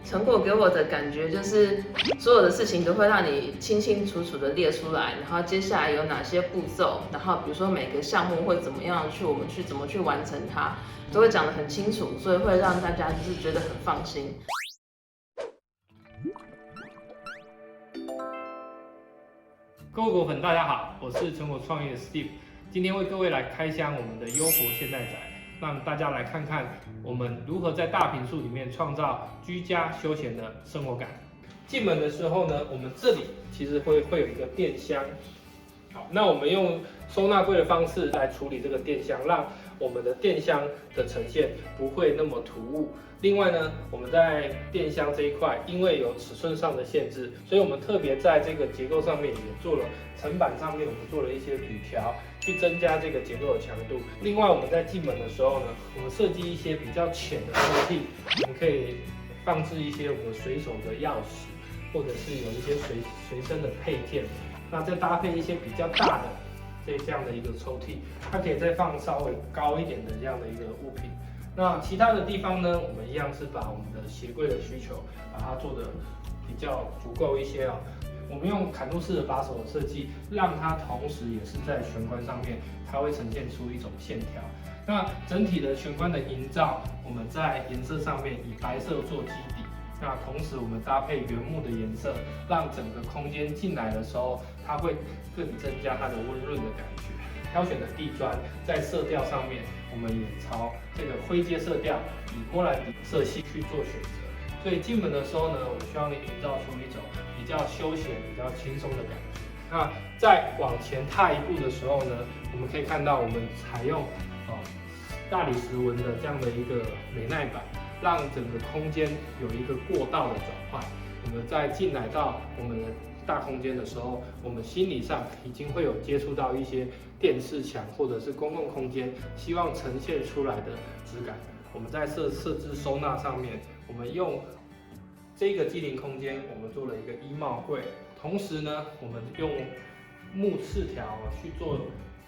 成果给我的感觉就是所有的事情都会让你清清楚楚的列出来，然后接下来有哪些步骤，然后比如说每个项目会怎么样我们怎么去完成它，都会讲得很清楚，所以会让大家就是觉得很放心。各位果粉，大家好，我是成果创业的 Steve， 今天为各位来开箱我们的优活现代宅，让大家来看看我们如何在大坪数里面创造居家休闲的生活感。进门的时候呢，我们这里其实会有一个电箱，好，那我们用收纳柜的方式来处理这个电箱，让我们的电箱的呈现不会那么突兀。另外呢，我们在电箱这一块，因为有尺寸上的限制，所以我们特别在这个结构上面也做了层板上面，我们做了一些铝条，去增加这个结构的强度。另外，我们在进门的时候呢，我们设计一些比较浅的抽屉，我们可以放置一些我们随手的钥匙，或者是有一些随身的配件。那再搭配一些比较大的这样的一个抽屉，它可以再放稍微高一点的这样的一个物品。那其他的地方呢，我们一样是把我们的鞋柜的需求，把它做的比较足够一些啊。我们用坎路式的把手的设计，让它同时也是在玄关上面，它会呈现出一种线条。那整体的玄关的营造，我们在颜色上面以白色做基底。那同时我们搭配原木的颜色，让整个空间进来的时候，它会更增加它的温润的感觉。挑选的地砖在色调上面，我们也朝这个灰阶色调，以波兰底色系去做选择。所以进门的时候呢，我希望你营造出一种比较休闲、比较轻松的感觉。那在往前踏一步的时候呢，我们可以看到我们采用大理石纹的这样的一个美耐板，让整个空间有一个过道的转换。我们在进来到我们的大空间的时候，我们心理上已经会有接触到一些电视墙或者是公共空间，希望呈现出来的质感。我们在设置收纳上面，我们用这个机灵空间，我们做了一个衣帽柜，同时呢，我们用木饰条去做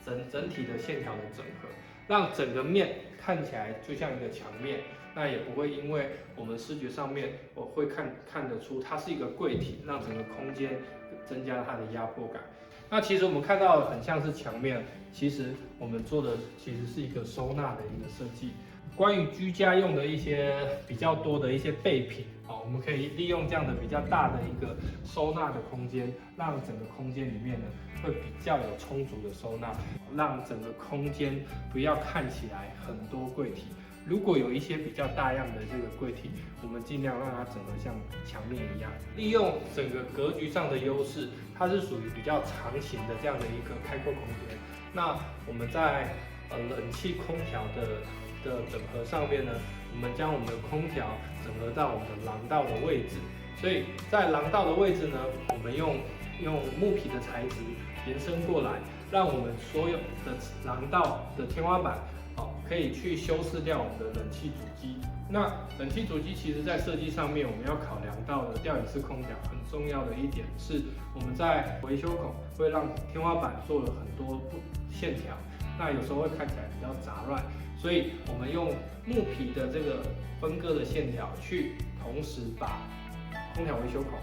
整体的线条的整合，让整个面看起来就像一个墙面。那也不会因为我们视觉上面，我会看得出它是一个柜体，让整个空间增加它的压迫感。那其实我们看到很像是墙面，其实我们做的其实是一个收纳的一个设计。关于居家用的一些比较多的一些备品，我们可以利用这样的比较大的一个收纳的空间，让整个空间里面呢会比较有充足的收纳，让整个空间不要看起来很多柜体。如果有一些比较大样的这个柜体，我们尽量让它整个像墙面一样，利用整个格局上的优势，它是属于比较长形的这样的一个开阔空间。那我们在冷气空调的整合上面呢，我们将我们的空调整合到我们的廊道的位置，所以在廊道的位置呢，我们用木皮的材质延伸过来，让我们所有的廊道的天花板可以去修饰掉我们的冷气主机。那冷气主机其实在设计上面，我们要考量到的吊顶式空调很重要的一点是，我们在维修孔会让天花板做了很多线条，那有时候会看起来比较杂乱，所以我们用木皮的这个分割的线条去同时把空调维修孔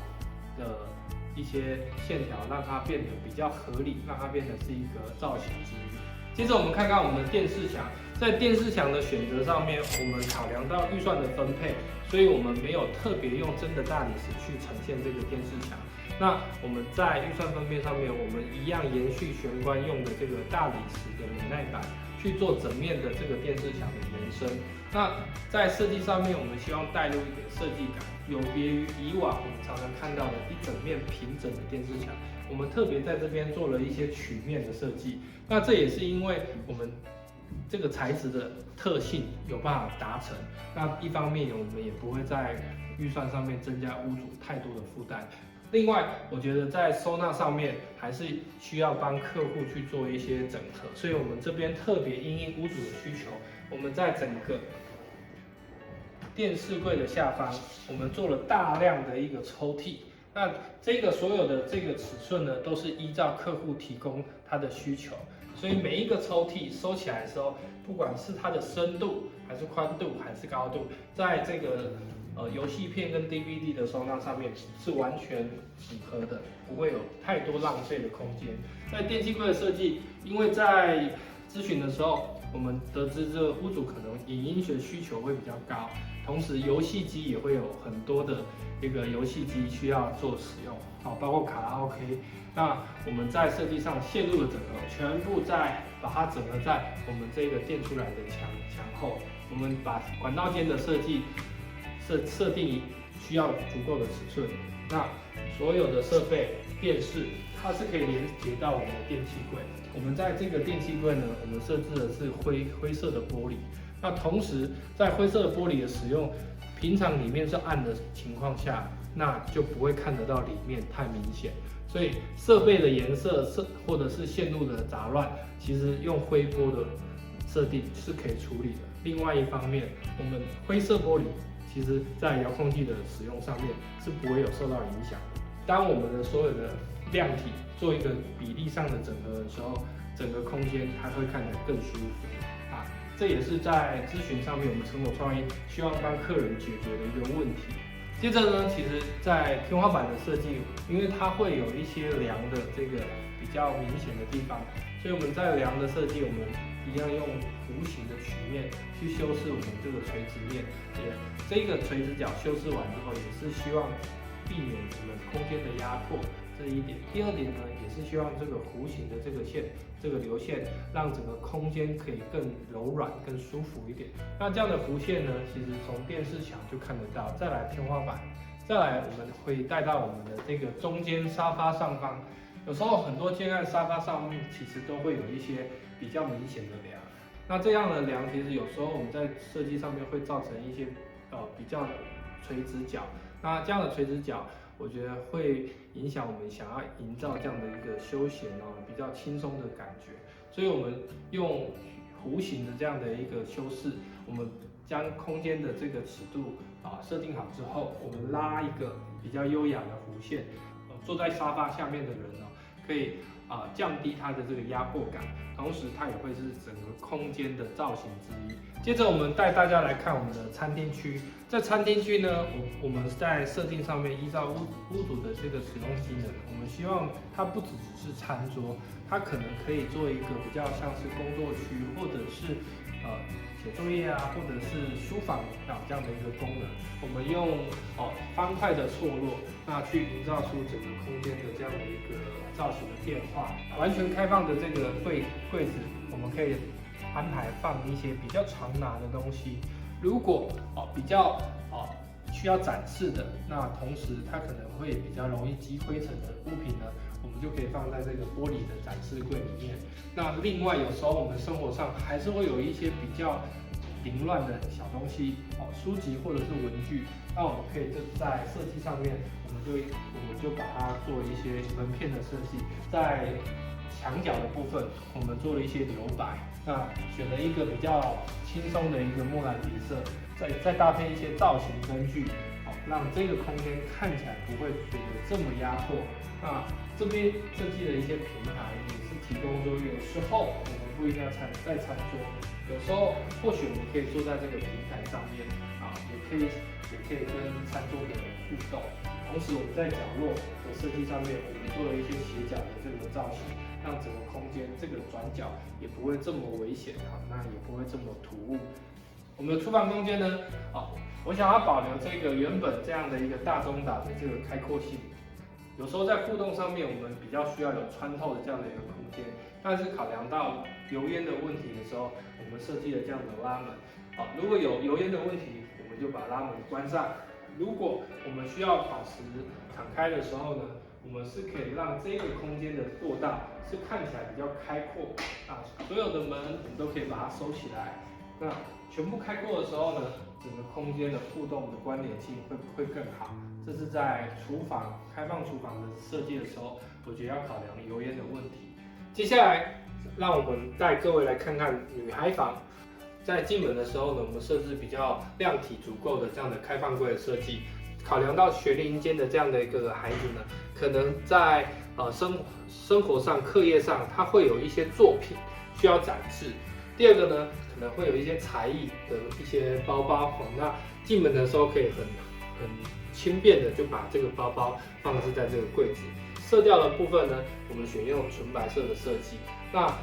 的一些线条让它变得比较合理，让它变得是一个造型之一。接着我们看看我们的电视墙，在电视墙的选择上面，我们考量到预算的分配，所以我们没有特别用真的大理石去呈现这个电视墙。那我们在预算分配上面，我们一样延续玄关用的这个大理石的美耐板，去做整面的这个电视墙的延伸。那在设计上面，我们希望带入一点设计感，有别于以往我们常常看到的一整面平整的电视墙。我们特别在这边做了一些曲面的设计，那这也是因为我们这个材质的特性有办法达成。那一方面我们也不会在预算上面增加屋主太多的负担。另外，我觉得在收纳上面还是需要帮客户去做一些整合，所以我们这边特别因应屋主的需求，我们在整个电视柜的下方，我们做了大量的一个抽屉。那这个所有的这个尺寸呢，都是依照客户提供他的需求，所以每一个抽屉收起来的时候，不管是它的深度，还是宽度，还是高度，在这个游戏片跟 DVD 的收纳上面是完全符合的，不会有太多浪费的空间。在电器柜的设计，因为在咨询的时候，我们得知这个屋主可能影音学需求会比较高，同时游戏机也会有很多的一个游戏机需要做使用，包括卡拉 OK。那我们在设计上线路的整合，全部把它整合在我们这个垫出来的墙后，我们把管道间的设计设定需要足够的尺寸。那所有的设备、电视，它是可以连接到我们的电器柜。我们在这个电器柜呢，我们设置的是灰色的玻璃。那同时，在灰色的玻璃的使用，平常里面是暗的情况下，那就不会看得到里面太明显。所以设备的颜色或者是线路的杂乱，其实用灰玻的设定是可以处理的。另外一方面，我们灰色玻璃其实在遥控器的使用上面是不会有受到影响的。当我们的所有的量体做一个比例上的整合的时候，整个空间它会看起来更舒服啊。这也是在咨询上面我们成果创意希望帮客人解决的一个问题。接着呢，其实在天花板的设计，因为它会有一些梁的这个比较明显的地方，所以我们在梁的设计，我们一样用弧形的曲面去修饰我们这个垂直面。这个垂直角修饰完之后，也是希望避免我们空间的压迫这一点。第二点呢，也是希望这个弧形的这个线，这个流线，让整个空间可以更柔软、更舒服一点。那这样的弧线呢，其实从电视墙就看得到。再来天花板，再来我们会带到我们的这个中间沙发上方。有时候很多建案沙发上面其实都会有一些比较明显的梁。那这样的梁，其实有时候我们在设计上面会造成一些比较垂直角。那这样的垂直角，我觉得会影响我们想要营造这样的一个休闲比较轻松的感觉。所以我们用弧形的这样的一个修饰，我们将空间的这个尺度设定好之后，我们拉一个比较优雅的弧线，坐在沙发下面的人可以降低它的这个压迫感，同时它也会是整个空间的造型之一。接着我们带大家来看我们的餐厅区，在餐厅区呢，我们在设定上面依照屋主的这个使用机能，我们希望它不只是餐桌，它可能可以做一个比较像是工作区，或者是写作业或者是书房这样的一个功能。我们用方块的错落，那去营造出整个空间的这样的一个造型的变化。完全开放的这个柜子，我们可以安排放一些比较常拿的东西。如果比较需要展示的，那同时它可能会比较容易积灰尘的物品呢，我们就可以放在这个玻璃的展示柜里面。那另外有时候我们生活上还是会有一些比较凌乱的小东西，书籍或者是文具，那我们可以在设计上面，我们就把它做一些门片的设计，在墙角的部分，我们做了一些留白，那选了一个比较轻松的一个莫兰迪色，再搭配一些造型灯具，让这个空间看起来不会觉得这么压迫。那这边设计的一些平台也是提供说，有时候我们不一定要在餐桌，有时候或许我们可以坐在这个平台上面也可以跟餐桌的人互动。同时我们在角落的设计上面，我们做了一些斜角的这个造型，让整个空间这个转角也不会这么危险那也不会这么突兀。我们的厨房空间呢，我想要保留这个原本这样的一个大中打的这个开阔性。有时候在互动上面，我们比较需要有穿透的这样的一个空间，但是考量到油烟的问题的时候，我们设计了这样的拉门。如果有油烟的问题，我们就把拉门关上。如果我们需要保持敞开的时候呢，我们是可以让这个空间的过道是看起来比较开阔所有的门我们都可以把它收起来。那全部开阔的时候呢，整个空间的互动的关联性会更好。这是在开放厨房的设计的时候，我觉得要考量油烟的问题。接下来，让我们带各位来看看女孩房。在进门的时候呢，我们设置比较量体足够的这样的开放柜的设计。考量到学龄间的这样的一个孩子呢，可能在生活上、课业上，他会有一些作品需要展示。第二个呢，可能会有一些才艺的一些包包那进门的时候可以很轻便的就把这个包包放置在这个柜子。色调的部分呢，我们选用纯白色的设计，那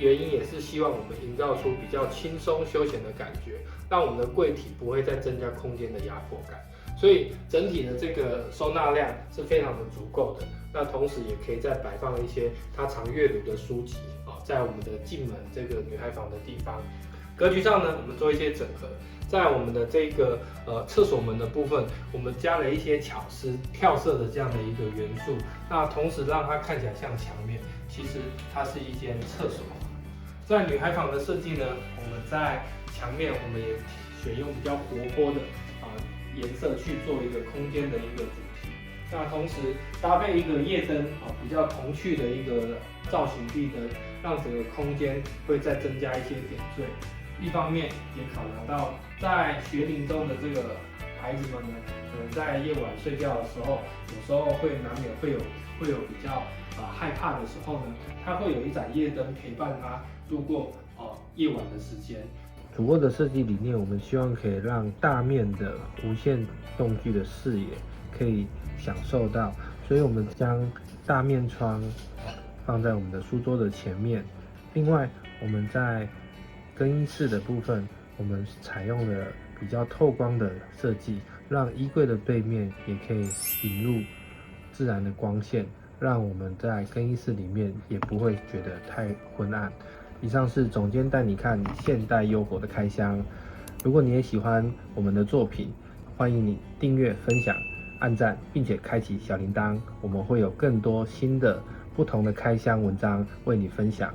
原因也是希望我们营造出比较轻松休闲的感觉，让我们的柜体不会再增加空间的压迫感。所以整体的这个收纳量是非常的足够的。那同时也可以再摆放一些她常阅读的书籍在我们的进门这个女孩房的地方。格局上呢，我们做一些整合。在我们的这个厕所门的部分，我们加了一些巧思跳色的这样的一个元素，那同时让它看起来像墙面，其实它是一间厕所。在女孩房的设计呢，我们在墙面我们也选用比较活泼的颜色去做一个空间的一个主题。那同时搭配一个夜灯比较童趣的一个造型壁灯，让整个空间会再增加一些点缀。一方面也考量到在学龄中的这个孩子们呢，可能在夜晚睡觉的时候，有时候会难免会有比较害怕的时候呢，它会有一盏夜灯陪伴他度过夜晚的时间。主卧的设计理念，我们希望可以让大面的无限动距的视野可以享受到，所以我们将大面窗放在我们的书桌的前面。另外，我们在更衣室的部分，我们采用了比较透光的设计，让衣柜的背面也可以引入自然的光线，让我们在更衣室里面也不会觉得太昏暗。以上是总监带你看现代优活的开箱。如果你也喜欢我们的作品，欢迎你订阅、分享、按赞，并且开启小铃铛，我们会有更多新的不同的开箱文章为你分享。